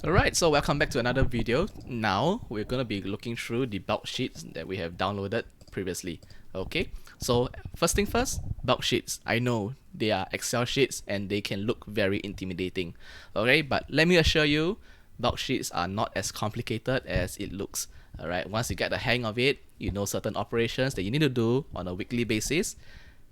Alright, so welcome back to another video. Now we're going to be looking through the bulk sheets that we have downloaded previously. Okay, so first thing first, bulk sheets. I know they are Excel sheets and they can look very intimidating. Okay, but let me assure you, bulk sheets are not as complicated as it looks. Alright, once you get the hang of it, you know certain operations that you need to do on a weekly basis,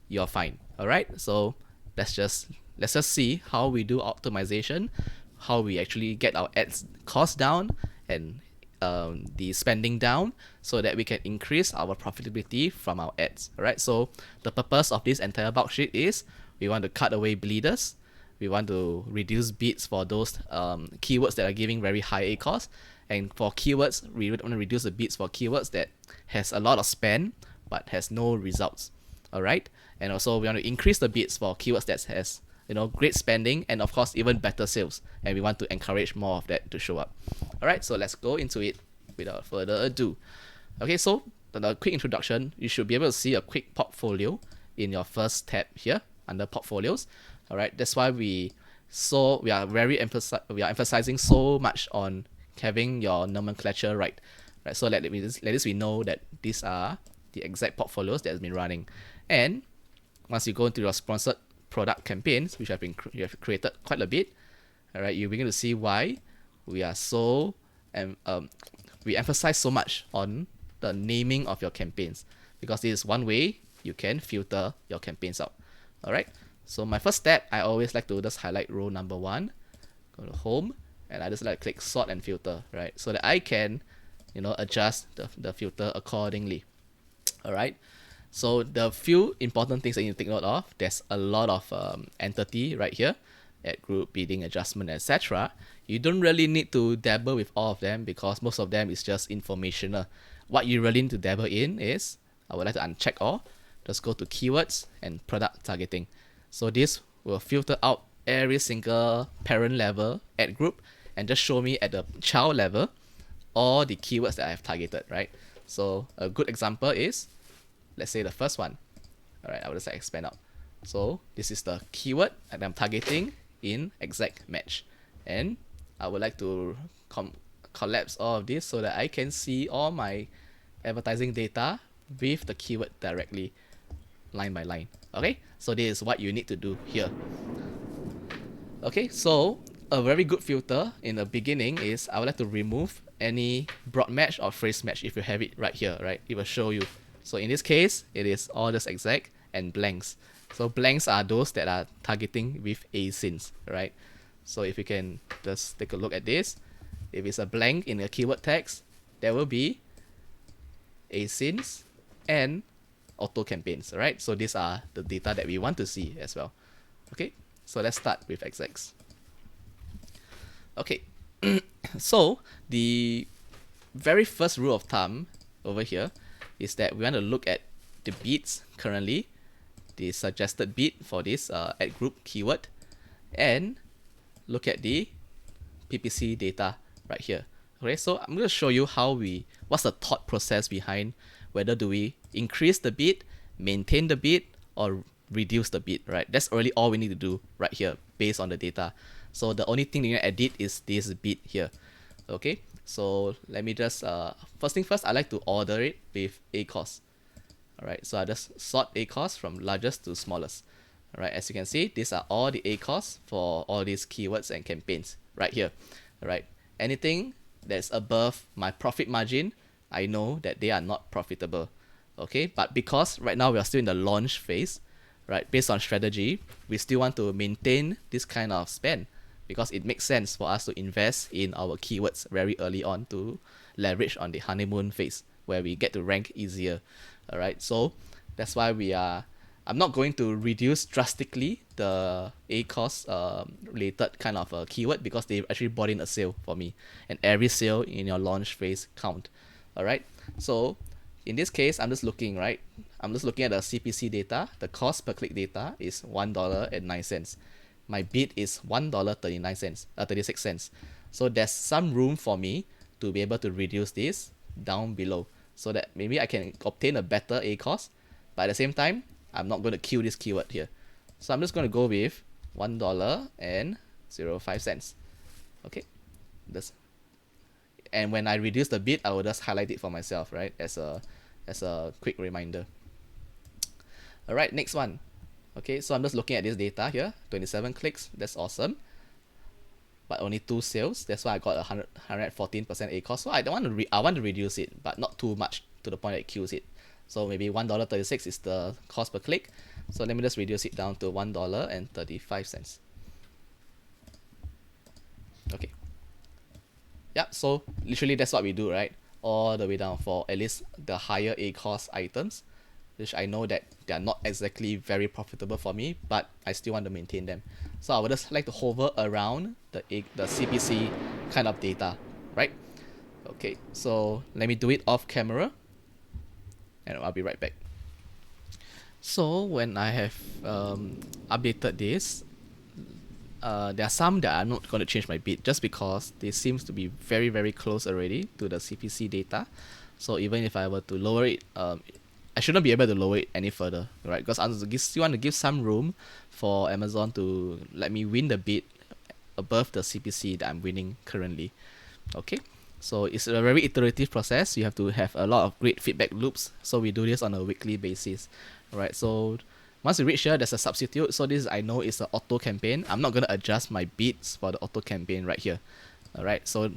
you're fine. Alright, so let's just see how we do optimization, how we actually get our ads cost down and the spending down so that we can increase our profitability from our ads. Alright, so the purpose of this entire bulk sheet is we want to cut away bleeders, we want to reduce bids for those keywords that are giving very high A cost, and for keywords we want to reduce the bids for keywords that has a lot of spend but has no results. Alright, and also we want to increase the bids for keywords that has great spending and of course even better sales, and we want to encourage more of that to show up. Alright, so let's go into it without further ado. Okay, so the quick introduction, you should be able to see a quick portfolio in your first tab here under portfolios. Alright, that's why we are emphasizing so much on having your nomenclature right. Right, so let us we know that these are the exact portfolios that has been running. And once you go into your sponsored product campaigns, which you have created quite a bit, all right, you begin to see why we are so we emphasize so much on the naming of your campaigns, because this is one way you can filter your campaigns out. All right, so my first step, I always like to just highlight row number 1, go to home, and I just like to click sort and filter, right, so that I can adjust the filter accordingly. All right, so the few important things that you need to take note of, there's a lot of entity right here, ad group, bidding, adjustment, etc. You don't really need to dabble with all of them because most of them is just informational. What you really need to dabble in is, I would like to uncheck all, just go to keywords and product targeting. So this will filter out every single parent level ad group and just show me at the child level all the keywords that I have targeted, right? So a good example is, let's say the first one. All right, I will just expand out. So this is the keyword that I'm targeting in exact match, and I would like to collapse all of this so that I can see all my advertising data with the keyword directly, line by line. Okay, so this is what you need to do here. Okay, so a very good filter in the beginning is, I would like to remove any broad match or phrase match. If you have it right here, right, it will show you. So in this case, it is all just exact and blanks. So blanks are those that are targeting with asins, right? So if you can just take a look at this, if it's a blank in the keyword text, there will be asins and auto campaigns, right? So these are the data that we want to see as well. Okay, so let's start with execs. Okay, so the very first rule of thumb over here is that we want to look at the bids currently, the suggested bid for this ad group keyword, and look at the PPC data right here. Okay, so I'm going to show you what's the thought process behind whether do we increase the bid, maintain the bid, or reduce the bid, right? That's really all we need to do right here based on the data. So the only thing you can edit is this bid here. Okay, so let me just first thing first, I like to order it with A cost. Alright, so I just sort A cost from largest to smallest. Alright, as you can see, these are all the A costs for all these keywords and campaigns right here. Alright, anything that's above my profit margin, I know that they are not profitable. Okay, but because right now we are still in the launch phase, right, based on strategy, we still want to maintain this kind of spend because it makes sense for us to invest in our keywords very early on to leverage on the honeymoon phase where we get to rank easier. Alright, so that's why I'm not going to reduce drastically the A cost related kind of a keyword because they actually bought in a sale for me, and every sale in your launch phase count. Alright, so in this case, I'm just looking at the CPC data. The cost per click data is $1.09. My bid is $1.36. So there's some room for me to be able to reduce this down below so that maybe I can obtain a better A cost, but at the same time, I'm not going to kill this keyword here. So I'm just going to go with $1.05. Okay, This, and when I reduce the bid, I will just highlight it for myself, right? As a quick reminder. All right, next one. Okay, so I'm just looking at this data here. 27 clicks. That's awesome. But only 2 sales. That's why I got 114% A cost. So I don't want to I want to reduce it, but not too much to the point that it kills it. So maybe $1.36 is the cost per click. So let me just reduce it down to $1.35. Okay. Yep, so literally that's what we do, right? All the way down for at least the higher A cost items, which I know that they are not exactly very profitable for me, but I still want to maintain them. So I would just like to hover around the CPC kind of data, right? Okay, so let me do it off camera, and I'll be right back. So when I have updated this, there are some that I'm not going to change my bid just because they seems to be very very close already to the CPC data. So even if I were to lower it, I shouldn't be able to lower it any further, right? Because I still want to give some room for Amazon to let me win the bid above the CPC that I'm winning currently. Okay, so it's a very iterative process. You have to have a lot of great feedback loops. So we do this on a weekly basis, right? So once you reach here, there's a substitute. So this I know is an auto campaign. I'm not gonna adjust my bids for the auto campaign right here. Alright, so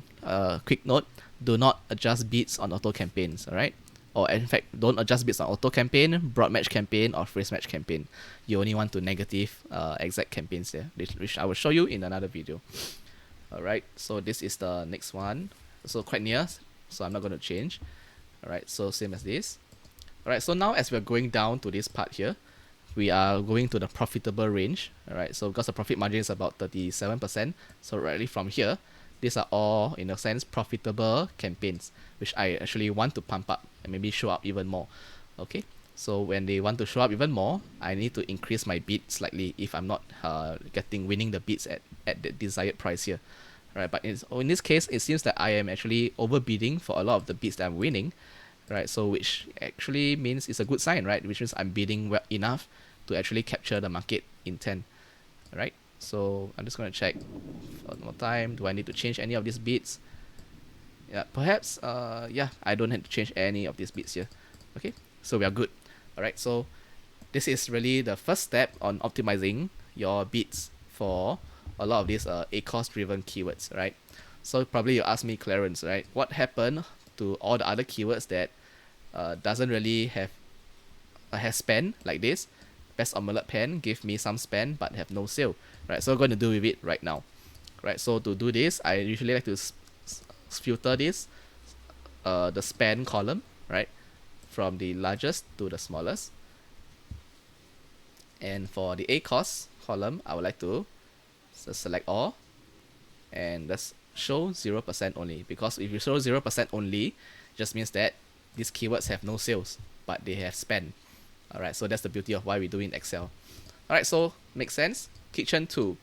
quick note, do not adjust bids on auto campaigns, alright? Or in fact, don't adjust bids on auto campaign, broad match campaign, or phrase match campaign. You only want to negative exact campaigns there, which I will show you in another video. Alright, so this is the next one. So quite near, so I'm not going to change. Alright, so same as this. Alright, so now as we're going down to this part here, we are going to the profitable range. Alright, so because the profit margin is about 37%, so rightly from here, these are all, in a sense, profitable campaigns, which I actually want to pump up and maybe show up even more. Okay, so when they want to show up even more, I need to increase my bid slightly if I'm not winning the bids at the desired price here. Right, but in this case, it seems that I am actually overbidding for a lot of the bids that I'm winning, right? So which actually means it's a good sign, right? Which means I'm bidding well enough to actually capture the market intent, right? So I'm just going to check one more time. Do I need to change any of these bits? Yeah, perhaps. Yeah, I don't have to change any of these bits here. Okay, so we are good. All right, so this is really the first step on optimizing your bits for a lot of these ACOS driven keywords, right? So probably you ask me, Clarence, right? What happened to all the other keywords that doesn't really have spend like this? Best omelette pan give me some spend but have no sale, right? So I'm going to do with it right now, right? So to do this, I usually like to filter this the spend column, right, from the largest to the smallest. And for the ACOS column, I would like to select all and let's show 0% only, because if you show 0% only, just means that these keywords have no sales but they have spend. Alright, so that's the beauty of why we do in Excel. Alright, so makes sense. Kitchen 2,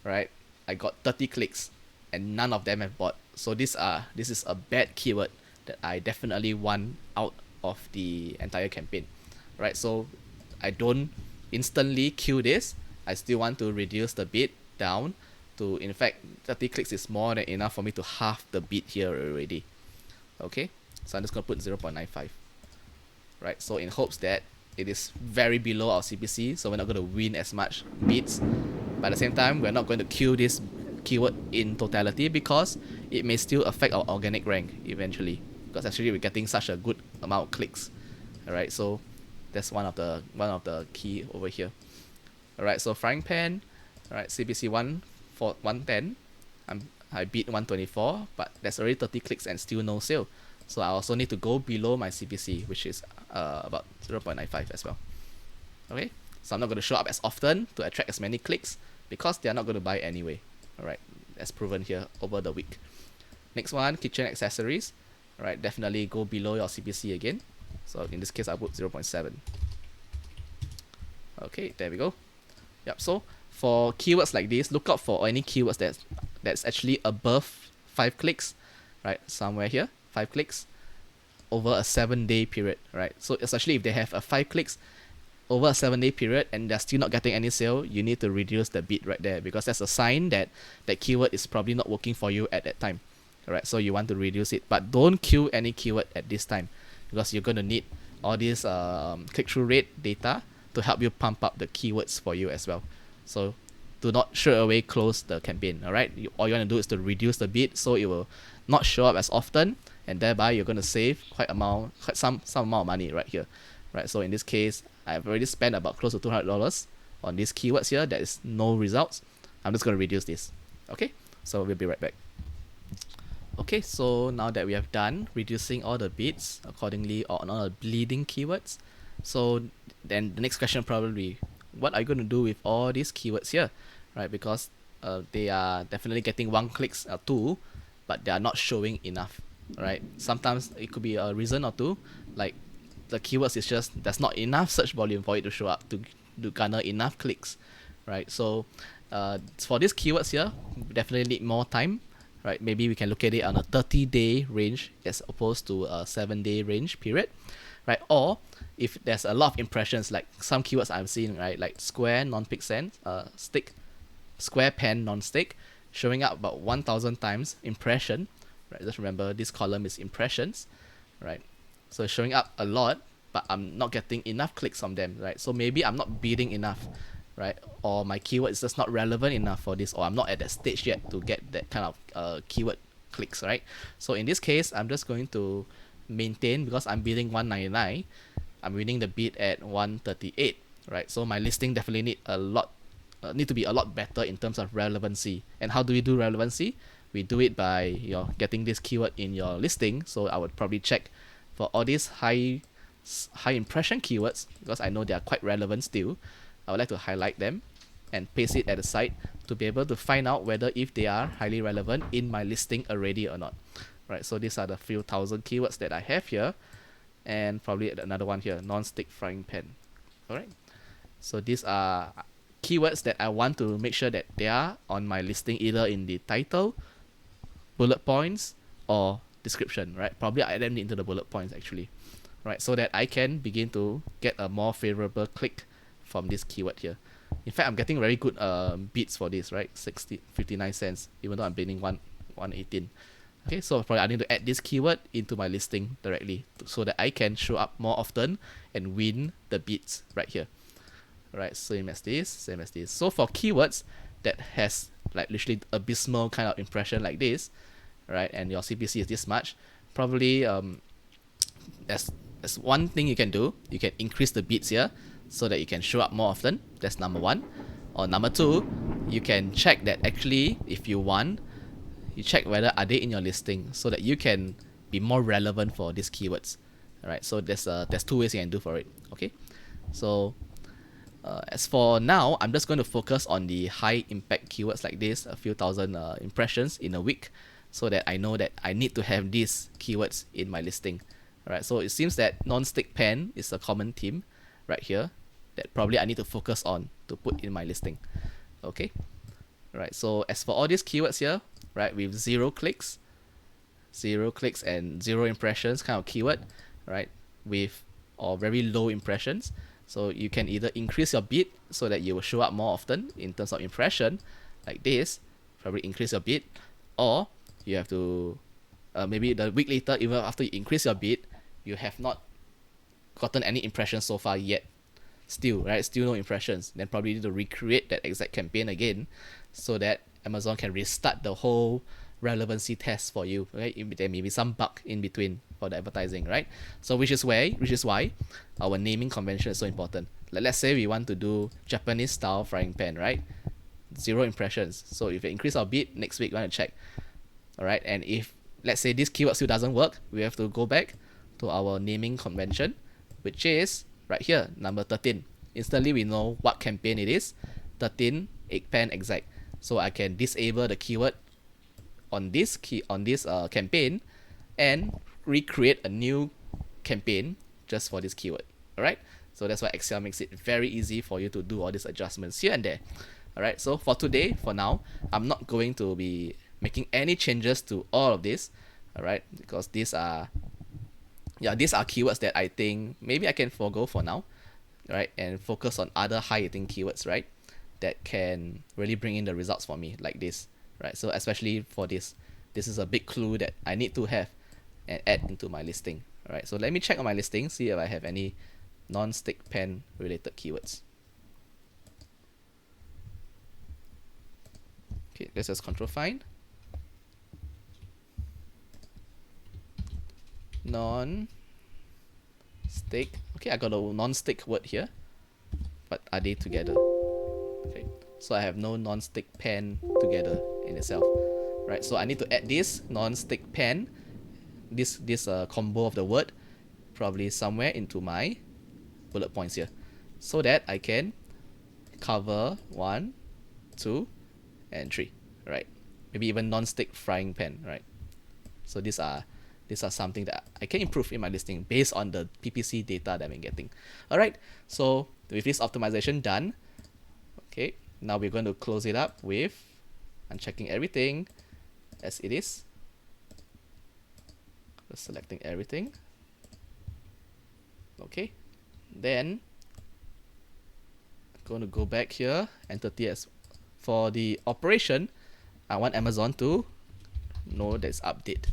right? I got 30 clicks and none of them have bought. So this is a bad keyword that I definitely want out of the entire campaign. Right, so I don't instantly kill this. I still want to reduce the bid down to, in fact, 30 clicks is more than enough for me to halve the bid here already. Okay, so I'm just gonna put 0.95. Right, so in hopes that it is very below our CPC, so we're not going to win as much bids, but at the same time we're not going to kill this keyword in totality because it may still affect our organic rank eventually, because actually we're getting such a good amount of clicks. Alright, so that's one of the key over here. Alright, so frying pan, alright, CPC 1 for 110, I bid 124, but there's already 30 clicks and still no sale. So I also need to go below my CPC, which is about 0.95 as well. Okay, so I'm not going to show up as often to attract as many clicks because they're not going to buy anyway. Alright, as proven here over the week. Next one, kitchen accessories. Alright, definitely go below your CPC again. So in this case, I'll put 0.7. Okay, there we go. Yep, so for keywords like this, look out for any keywords that's actually above 5 clicks, right? Somewhere here, 5 clicks over a 7-day period, right? So especially if they have a 5 clicks over a 7-day period and they're still not getting any sale, you need to reduce the bid right there, because that's a sign that that keyword is probably not working for you at that time. Alright, so you want to reduce it, but don't kill any keyword at this time, because you're going to need all this click-through rate data to help you pump up the keywords for you as well. So do not straight away close the campaign. Alright, all you want to do is to reduce the bid so it will not show up as often, and thereby you're going to save quite some amount of money right here. Right, so in this case, I've already spent about close to $200 on these keywords here. There is no results. I'm just going to reduce this. Okay, so we'll be right back. Okay, so now that we have done reducing all the bids accordingly on all the bleeding keywords, so then the next question probably, what are you going to do with all these keywords here, right? Because they are definitely getting 1 clicks or 2, but they are not showing enough, right? Sometimes it could be a reason or two, like the keywords is just there's not enough search volume for it to show up to garner enough clicks, right? So for these keywords here, we definitely need more time, right? Maybe we can look at it on a 30-day range as opposed to a 7-day range period, right? Or if there's a lot of impressions, like some keywords I've seen, right, like square non-pixel stick, square pen non-stick, showing up about 1,000 times impression, right? Just remember this column is impressions, right? So it's showing up a lot, but I'm not getting enough clicks from them, right? So maybe I'm not bidding enough, right? Or my keyword is just not relevant enough for this, or I'm not at that stage yet to get that kind of keyword clicks, right? So in this case, I'm just going to maintain, because I'm bidding 199, I'm winning the bid at 138, right? So my listing definitely need to be a lot better in terms of relevancy. And how do we do relevancy? We do it by getting this keyword in your listing. So I would probably check for all these high impression keywords, because I know they are quite relevant still. I would like to highlight them and paste it at the side to be able to find out whether if they are highly relevant in my listing already or not. Right, so these are the few thousand keywords that I have here, and probably another one here, non-stick frying pan. Alright, so these are keywords that I want to make sure that they are on my listing, either in the title, bullet points, or description, right? Probably I add them into the bullet points actually, right? So that I can begin to get a more favorable click from this keyword here. In fact, I'm getting very good bids for this, right? 59 cents, even though I'm bidding 118. Okay, so probably I need to add this keyword into my listing directly so that I can show up more often and win the bids right here. Alright, same as this. So for keywords that has like literally abysmal kind of impression like this, right, and your CPC is this much, probably there's one thing you can do. You can increase the bids here so that you can show up more often. That's number one. Or number two, you can check that actually if you want, you check whether are they in your listing so that you can be more relevant for these keywords. Alright, so there's 2 ways you can do for it. Okay, so as for now, I'm just going to focus on the high impact keywords like this, a few thousand impressions in a week, so that I know that I need to have these keywords in my listing. Alright, so it seems that non-stick pen is a common theme right here that probably I need to focus on to put in my listing. Okay, right, so as for all these keywords here, right, with 0 clicks and 0 impressions kind of keyword, right, with or very low impressions, so you can either increase your bid so that you will show up more often in terms of impression like this, probably increase your bid, or you have to maybe the week later, even after you increase your bid, you have not gotten any impressions so far yet, still no impressions, then probably need to recreate that exact campaign again so that Amazon can restart the whole relevancy test for you, right? There may be some bug in between for the advertising, right? So which is why our naming convention is so important. Like, let's say we want to do Japanese style frying pan, right? 0 impressions. So if we increase our bid, next week we want to check. Alright, and if let's say this keyword still doesn't work, we have to go back to our naming convention, which is right here, number 13. Instantly we know what campaign it is, 13 egg pan exact. So I can disable the keyword on this campaign and recreate a new campaign just for this keyword. Alright, so that's why Excel makes it very easy for you to do all these adjustments here and there. Alright, so for today, for now, I'm not going to be making any changes to all of this, alright, because these are keywords that I think maybe I can forego for now. right, and focus on other high hitting keywords, right, that can really bring in the results for me, like this, right? So especially for this is a big clue that I need to have and add into my listing. All right, so let me check on my listing, see if I have any non-stick pen related keywords. Okay, let's just control find. Non-stick. Okay, I got a non-stick word here, but are they together? Okay, so I have no non-stick pen together in itself, right? So I need to add this non-stick pen, this combo of the word, probably somewhere into my bullet points here, so that I can cover 1, 2, and 3, right? Maybe even non-stick frying pan, right? So these are something that I can improve in my listing based on the PPC data that I'm getting. All right, so with this optimization done, okay, now we're going to close it up with unchecking everything as it is. Just selecting everything. Okay, then I'm going to go back here, entity as for the operation. I want Amazon to know there's update.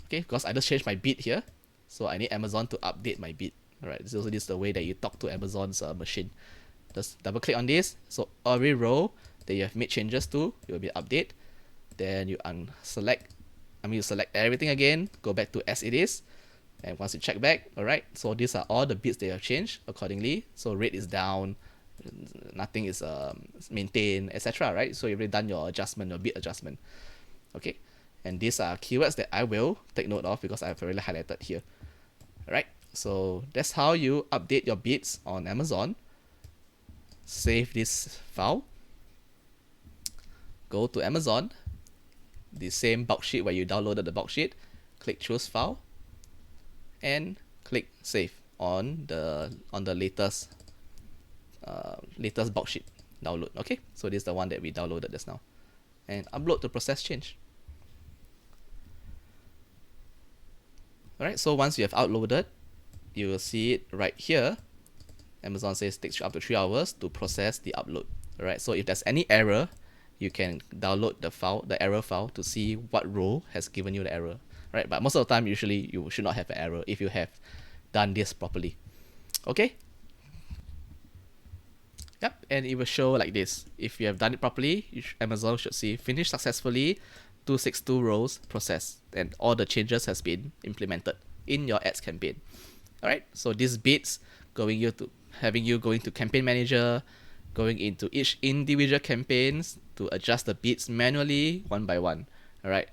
Okay, because I just changed my bid here, so I need Amazon to update my bid. Alright, so this is the way that you talk to Amazon's machine. Just double click on this, so every row that you have made changes to, it will be update. Then you you select everything again, go back to as it is, and once you check back, alright, so these are all the bids that you have changed accordingly. So rate is down, nothing is maintained, etc. Right? So you've already done your adjustment, your bid adjustment. Okay, and these are keywords that I will take note of because I've already highlighted here. Alright, so that's how you update your bids on Amazon. Save this file, go to Amazon, the same bulk sheet where you downloaded the bulk sheet, click choose file, and click save on the latest bulk sheet download. Okay, so this is the one that we downloaded just now, and upload to process change. Alright, so once you have uploaded, you will see it right here. Amazon says it takes up to 3 hours to process the upload. Alright, so if there's any error, you can download the error file to see what row has given you the error. Right, but most of the time, usually you should not have an error if you have done this properly. Okay. Yep, and it will show like this. If you have done it properly, Amazon should see finish successfully, 262 rows processed, and all the changes has been implemented in your ads campaign. Alright, so these bits having you going to campaign manager, going into each individual campaigns to adjust the bits manually one by one. Alright,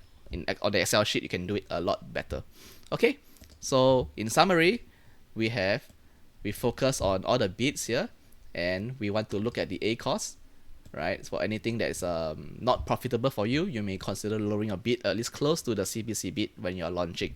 on the Excel sheet you can do it a lot better. Okay, so in summary, we focus on all the bits here, and we want to look at the A cost, right? For anything that is not profitable for you, you may consider lowering your bid at least close to the CPC bid when you are launching,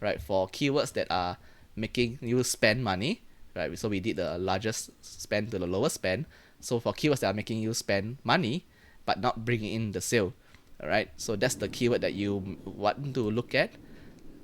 right? For keywords that are making you spend money, right? So we did the largest spend to the lowest spend. So for keywords that are making you spend money but not bringing in the sale, all right? So that's the keyword that you want to look at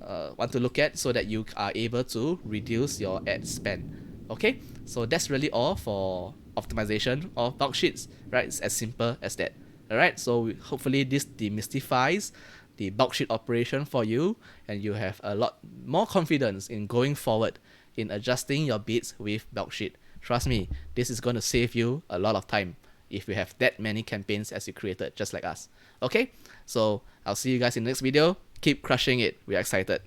so that you are able to reduce your ad spend. Okay, so that's really all for optimization of bulk sheets, right? It's as simple as that. All right, so hopefully this demystifies the bulk sheet operation for you, and you have a lot more confidence in going forward in adjusting your bids with bulk sheet. Trust me, this is going to save you a lot of time if you have that many campaigns as you created, just like us. Okay, so I'll see you guys in the next video. Keep crushing it. We're excited.